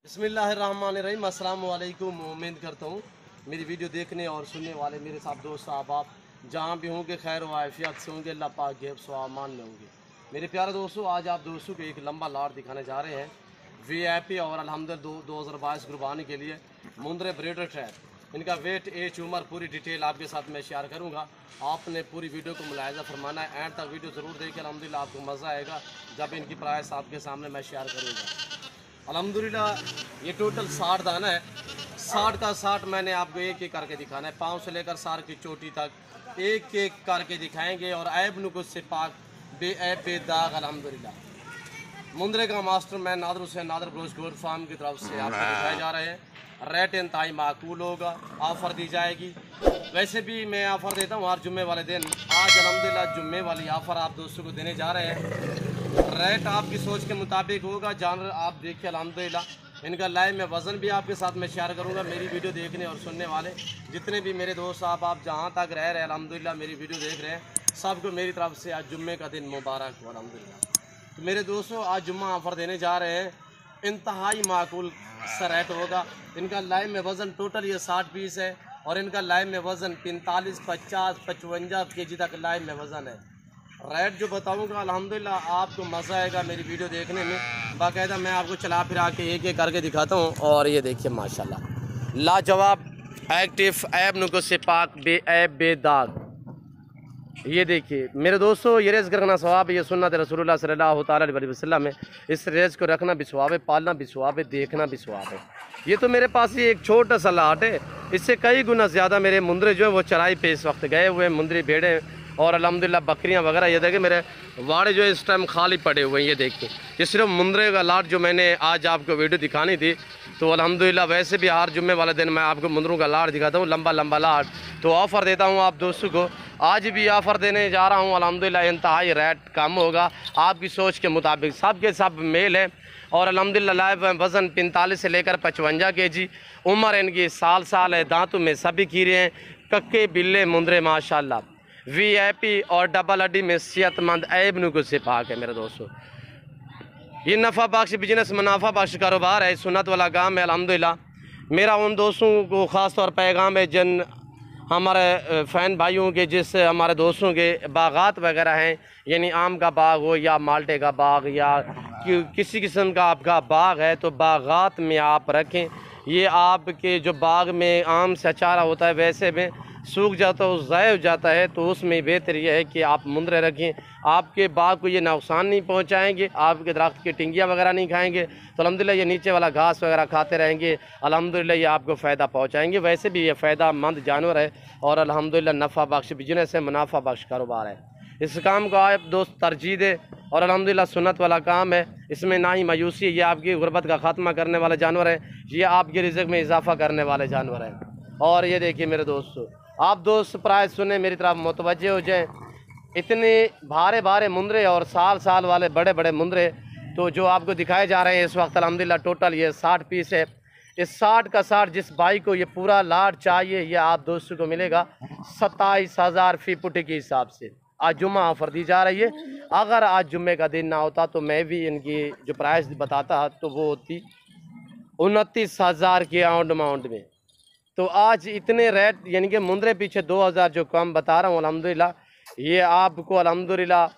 बिस्मिल्लाहिर्रहमानिर्रहीम। अस्सलाम वालेकुम। उम्मीद करता हूँ मेरी वीडियो देखने और सुनने वाले मेरे साथ दोस्त आप जहाँ भी होंगे खैर व आफियत से होंगे, अल्लाह पाक गेब सो अमान में होंगे। मेरे प्यारे दोस्तों, आज आप दोस्तों को एक लंबा लाट दिखाने जा रहे हैं VIP और अल्हम्दुलिल्लाह 2022 कुर्बानी के लिए मुंद्रे ब्रीडर ट्रैप। इनका वेट, एज, उम्र पूरी डिटेल आपके साथ मैं शेयर करूँगा। आपने पूरी वीडियो को मुलाहिज़ा फरमाना है, एंड तक वीडियो ज़रूर देखिए। अल्हम्दुलिल्लाह आपको मज़ा आएगा जब इनकी प्राइस आपके सामने मैं शेयर करूँगा। अल्हम्दुलिल्लाह ये टोटल 60 दाना है। 60 का 60 मैंने आपको एक एक करके दिखाना है, पाँव से लेकर सार की चोटी तक एक एक करके दिखाएंगे। और ऐब नुकुस से पाक बेऐब बेदाग अल्हम्दुलिल्लाह। मुंद्रे का मास्टर मैं नादर हुसैन नादर ब्रोच गोड फार्म की तरफ से आपको दिखाए जा रहे हैं। रेट इंतहाई माकूल होगा, ऑफ़र दी जाएगी। वैसे भी मैं ऑफ़र देता हूँ हर जुम्मे वाले दिन। आज अल्हम्दुलिल्लाह जुम्मे वाली ऑफ़र आप दोस्तों को देने जा रहे हैं। रेट आपकी सोच के मुताबिक होगा। जानवर आप देखिए अल्हम्दुलिल्लाह इनका लाइव में वज़न भी आपके साथ मैं शेयर करूंगा। मेरी वीडियो देखने और सुनने वाले जितने भी मेरे दोस्त आप जहां तक रह रहे हैं अल्हम्दुलिल्लाह मेरी वीडियो देख रहे हैं, सबको मेरी तरफ से आज जुम्मे का दिन मुबारक हो अल्हम्दुलिल्लाह। तो मेरे दोस्तों, आज जुम्मा ऑफ़र देने जा रहे हैं, इंतहाई माकूल सा रेट होगा। इनका लाइव में वज़न टोटल ये 60 पीस है और इनका लाइव में वज़न 45, 50, 55 kg तक लाइव में वज़न है। रेट जो बताऊंगा अल्हम्दुलिल्लाह आपको मज़ा आएगा मेरी वीडियो देखने में। बाकायदा मैं आपको चला फिरा के एक एक करके दिखाता हूँ। और ये देखिए माशाल्लाह लाजवाब एक्टिव ऐब नुकुस से पाक बेऐब बेदाग। ये देखिए मेरे दोस्तों, ये रेज़ करना सवाब है, ये सुन्नत रसूलुल्लाह सल्लल्लाहु अलैहि वसल्लम है। इस रेज़ को रखना भी सवाब है, पालना भी सवाब है, देखना भी सवाब है। ये तो मेरे पास ये एक छोटा सा लाट है, इससे कई गुना ज़्यादा मेरे मुंद्रे जो है वो चराई पे इस वक्त गए हुए हैं। मुंद्री भेड़े और अल्हम्दुलिल्लाह बकरियां वगैरह। ये देखिए मेरे वाड़े जो है इस टाइम खाली पड़े हुए हैं। ये देखिए ये सिर्फ मुंद्रे का लाट जो मैंने आज आपको वीडियो दिखानी थी। तो अल्हम्दुलिल्लाह वैसे भी हर जुम्मे वाले दिन मैं आपको मुंद्रों का लाट दिखाता हूँ, लंबा लंबा लाट। तो ऑफ़र देता हूँ आप दोस्तों को, आज भी ऑफ़र देने जा रहा हूँ अल्हम्दुलिल्लाह। इंतहाई रेट कम होगा आपकी सोच के मुताबिक। सब के सब मेल है और अल्हम्दुलिल्लाह लाइव वज़न 45 से लेकर 55 kg। उम्र इनकी साल है। दांतों में सभी कीड़े हैं, कक्के बिल्ले मुंद्रे माशाल्लाह। VIP और डबल हड्डी में सेहतमंद ऐब नुकुस से पाक है मेरे दोस्तों। ये नफ़ा बख्श बिजनेस, मुनाफा बख्श कारोबार है, सुन्नत वाला काम है अल्हम्दुलिल्लाह। मेरा उन दोस्तों को ख़ास तौर पैगाम है जिन हमारे फ़ैन भाइयों के, जिस हमारे दोस्तों के बागात वगैरह हैं, यानी आम का बाग हो या माल्टे का बाग या किसी किस्म का आपका बाग है, तो बागात में आप रखें। ये आपके जो बाग में आम से अचारा होता है वैसे में सूख जाता है, ज़ाय हो जाता है, तो उसमें बेहतर यह है कि आप मुंद्रे रखें। आपके बाग को ये नुकसान नहीं पहुंचाएंगे, आपके दरख्त की टिंगियाँ वगैरह नहीं खाएंगे। तो अल्हम्दुलिल्लाह ये नीचे वाला घास वगैरह खाते रहेंगे, अल्हम्दुलिल्लाह ये आपको फ़ायदा पहुंचाएंगे। वैसे भी ये फ़ायदामंद जानवर है और अल्हम्दुलिल्लाह नफ़ा बख्श बिजनेस है, मुनाफा बख्श कारोबार है। इस काम को आप दोस्त तरजीह दे और अल्हम्दुलिल्लाह सुन्नत वाला काम है। इसमें ना ही मायूसी है, ये आपकी गुर्बत का ख़ात्मा करने वाले जानवर है, ये आपके रिज़्क़ में इजाफ़ा करने वाले जानवर हैं। और ये देखिए मेरे दोस्तों, आप दोस्त प्राइस सुने मेरी तरफ मुतवज्जे हो जाएं। इतने भारे भारे मुंद्रे और साल वाले बड़े बड़े मुंद्रे तो जो आपको दिखाए जा रहे हैं इस वक्त अल्हम्दुलिल्लाह टोटल ये 60 पीस है। इस 60 का 60 जिस भाई को ये पूरा लाट चाहिए, ये आप दोस्तों को मिलेगा 27,000 फ़ी पुटे के हिसाब से। आज जुम्मा ऑफ़र दी जा रही है। अगर आज जुम्मे का दिन ना होता तो मैं भी इनकी जो प्राइस बताता तो वो होती 29,000 के अमाउंट में। तो आज इतने रेट यानी कि मुंद्रे पीछे 2,000 जो कम बता रहा हूँ अल्हम्दुलिल्लाह, ये आपको अल्हम्दुलिल्लाह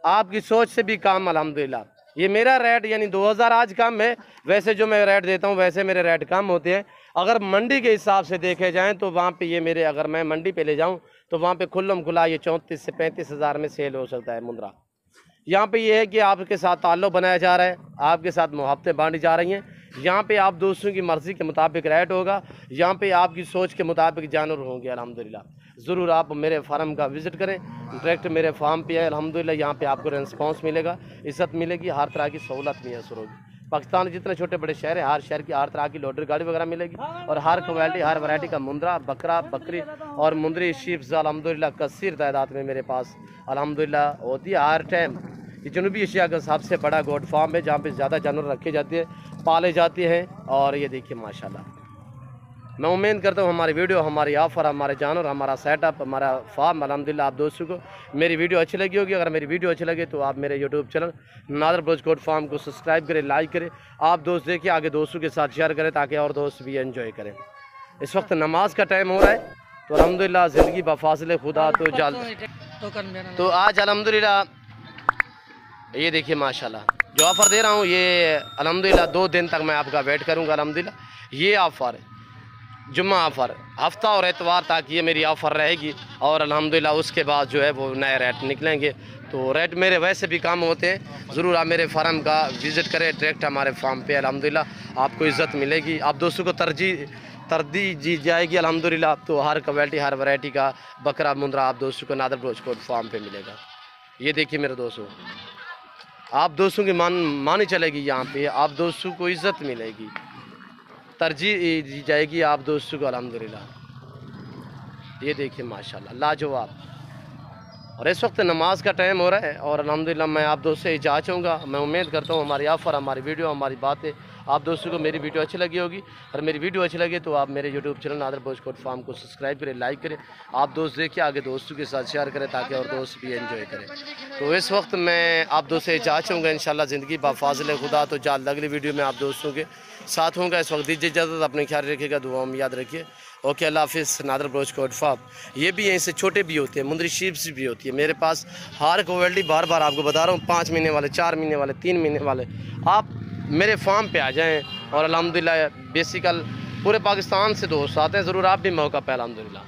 आपकी सोच से भी कम अल्हम्दुलिल्लाह। ये मेरा रेट यानी 2,000 आज कम है। वैसे जो मैं रेट देता हूँ वैसे मेरे रेट कम होते हैं। अगर मंडी के हिसाब से देखे जाएँ तो वहाँ पे ये मेरे, अगर मैं मंडी पे ले जाऊँ तो वहाँ पे खुल्लम खुला ये 34 से 35 हज़ार में सेल हो सकता है मुंद्रा। यहाँ पे ये है कि आपके साथ ताल्लुक़ बनाया जा रहा है, आपके साथ मुहब्बतें बांटी जा रही हैं। यहाँ पे आप दोस्तों की मर्ज़ी के मुताबिक रेट होगा, यहाँ पे आपकी सोच के मुताबिक जानवर होंगे अल्हम्दुलिल्लाह। ज़रूर आप मेरे फार्म का विज़िट करें, डायरेक्ट मेरे फार्म पे है अल्हम्दुलिल्लाह। यहाँ पे आपको रिस्पांस मिलेगा, इज़्ज़त मिलेगी, हर तरह की सहूलत मैसर होगी। पाकिस्तान जितने छोटे बड़े शहर हैं, हर शहर की हर तरह की लोडर गाड़ी वगैरह मिलेगी और हर क्वालिटी हर वैरायटी का मुंद्रा, बकरा, बकरी और मुंद्री शीप्स अल्हम्दुलिल्लाह कसीर तादाद में मेरे पास अल्हम्दुलिल्लाह होती है हर टाइम। ये जनूबी एशिया का सबसे बड़ा गोट फार्म है जहाँ पे ज़्यादा जानवर रखे जाते हैं, पाले जाते हैं। और ये देखिए माशाल्लाह मैं उम्मीद करता हूँ हमारी वीडियो, हमारी ऑफ़र, हमारे जानवर, हमारा सेटअप, हमारा फार्म अल्हम्दुलिल्लाह आप दोस्तों को मेरी वीडियो अच्छी लगी होगी। अगर मेरी वीडियो अच्छी लगे तो आप मेरे YouTube channel Nadar Baloch goat farm को सब्सक्राइब करें, लाइक करें। आप दोस्त देखिए, आगे दोस्तों के साथ शेयर करें ताकि और दोस्त भी एंजॉय करें। इस वक्त नमाज का टाइम हो रहा है तो अल्हम्दुलिल्लाह ज़िंदगी बफासिल खुदा तो जल्द। तो आज अल्हम्दुलिल्लाह ये देखिए माशाल्लाह जो ऑफ़र दे रहा हूँ ये अल्हम्दुलिल्लाह 2 दिन तक मैं आपका वेट करूँगा। अल्हम्दुलिल्लाह ये ऑफ़र है जुम्मा ऑफ़र, हफ्ता और एतवार तक ये मेरी ऑफ़र रहेगी और अल्हम्दुलिल्लाह उसके बाद जो है वो नए रेट निकलेंगे। तो रेट मेरे वैसे भी कम होते हैं। ज़रूर आप मेरे फार्म का विज़िट करें, डायरेक्ट हमारे फार्म पे अल्हम्दुलिल्लाह आपको इज़्ज़त मिलेगी। आप दोस्तों को तरजीह दी जाएगी अल्हम्दुलिल्लाह। तो हर क्वालिटी हर वैरायटी का बकरा मुंद्रा आप दोस्तों को नादर बलोच गोट फार्म पे मिलेगा। ये देखिए मेरे दोस्तों, आप दोस्तों की मानी चलेगी, यहाँ पे आप दोस्तों को इज़्ज़त मिलेगी, तरजीह दी जाएगी आप दोस्तों को अल्हम्दुलिल्लाह। ये देखिए माशाल्लाह लाजवाब। और इस वक्त नमाज का टाइम हो रहा है और अल्हम्दुलिल्लाह मैं आप दोस्तों से इजाज़त चाहूँगा। मैं उम्मीद करता हूँ हमारी ऑफ़र, हमारी वीडियो, हमारी बातें आप दोस्तों को मेरी वीडियो अच्छी लगी होगी। और मेरी वीडियो अच्छी लगे तो आप मेरे YouTube channel Nadar Baloch goat farm को सब्सक्राइब करें, लाइक करें। आप दोस्त देखिए, आगे दोस्तों के साथ शेयर करें ताकि और दोस्त भी एंजॉय करें। तो इस वक्त मैं आप दोस्तों से इजाज़त चाहूँगा। इंशाल्लाह ज़िंदगी बाफाज़िल खुदा तो जल्द अगली वीडियो में आप दोस्तों के साथ होंगे। इस वक्त दीजिए इजाज़त, अपने ख्याल रखिएगा, दुआओं में याद रखिए। ओके, अल्लाह हाफ़िज़। नादर बलोच गोट फार्म ये भी यहीं से छोटे भी होते हैं, मुंदरी शीप्स भी होती है मेरे पास। हर क्वालिटी बार बार आपको बता रहा हूँ, 5 महीने वाले, 4 महीने वाले, 3 महीने वाले आप मेरे फार्म पे आ जाएं। और अल्हम्दुलिल्लाह बेसिकल पूरे पाकिस्तान से दोस्त आते हैं, ज़रूर आप भी मौका पाए अल्हम्दुलिल्लाह।